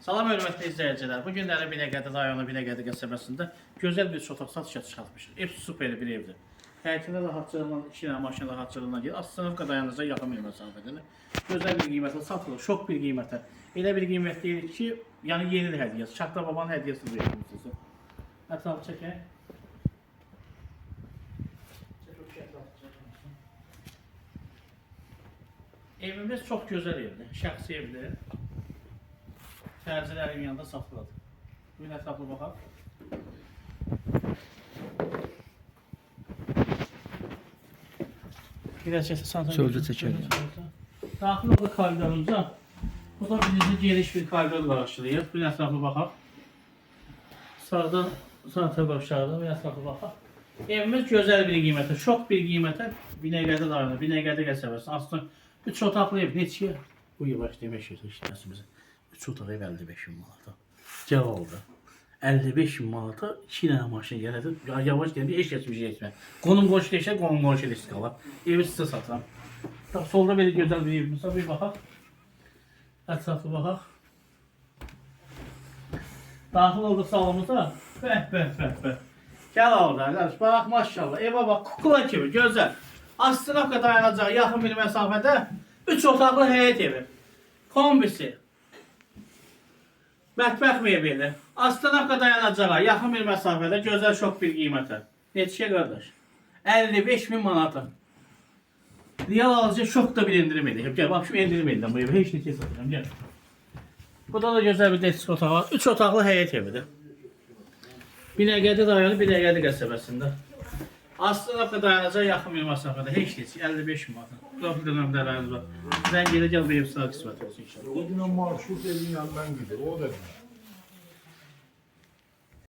Salam hörmətli izləyicilər. Bu günləri Binəqədi rayonu Binəqədi qəsəbəsində gözəl bir otaq satışa çıxartmışıq. Ev super bir evdir. Həyətində rahatçılıqla, 2 dənə maşın rahatçılıqla gedir. Aslanıqqa dayanacaq yaxın bir məsafədə. Gözəl bir qiymətə satılır, şok bir qiymətə. Elə bir qiymət deyil ki, yəni yeni hədiyyəsi, Şaxta babanın hədiyyəsi bu evimizdir. Ətrafı çəkək. Evimiz çox gözəl evdir, şəxsi evdir. Xərcilərin yanında saxladı. Bugün ətraflı baxaq. Biraz Şöyle çekelim. Daxil oldu koridorumuza. Bu da birinci geniş bir koridor qarşılayır. Bir ətraflı baxaq. Sağdan sağ tərəf aşağıda bir ətraflı baxaq. Evimiz gözəl bir qiymətə, şok bir qiymətə Binəqədi rayonu, Binəqədi qəsəbəsi. Aslında 3 otaqlı ev neçəyə? Bu yavaş demək işləsimizə. 3 otaq ev 55 bin manata. Cavabda. 55 bin manata 2 dənə maşın yaradır. Yavaş deyəndə heç kəs bir şey etmə. Qonum qonşu deyişə, qonum qonşu risk alır. Evi sizə satıram. Bax, solda belə gözəl bir evimiz var. Bir baxaq. Ətraflı baxaq. Daxil olduq salonumuza. Bəh. Gəl orada, qardaş. Bax, maşallah. Evə bax, kukla kimi, gözəl. Astronovka dayanacaq yaxın bir məsafədə 3 otaqlı həyət evi. Kombisi. Mətbəx mebeli. Astronovka dayanacağa yaxın bir məsafədə gözəl şok bir qiymətə. Neçəyə qardaş? 55 bin manata. Real alıcı şok da bir indirim edəcək. Gəl, bax, şu indirim edirəm bu evi. Heç neçə satacağım, gəl. Burada da gözəl bir desk otağı var. 3 otaqlı həyət evidir. Binəqədi rayonu, Binəqədi qəsəbəsində. Astronovka dayanacaq yaxın bir məsafədə. Heç neçə, 55 bin manata. Profildə nömrələriniz var. Zəng gələ gəl bu ev sağ qismət olsun inşallah. O gün o marşrut evin yanından gidiyor. O da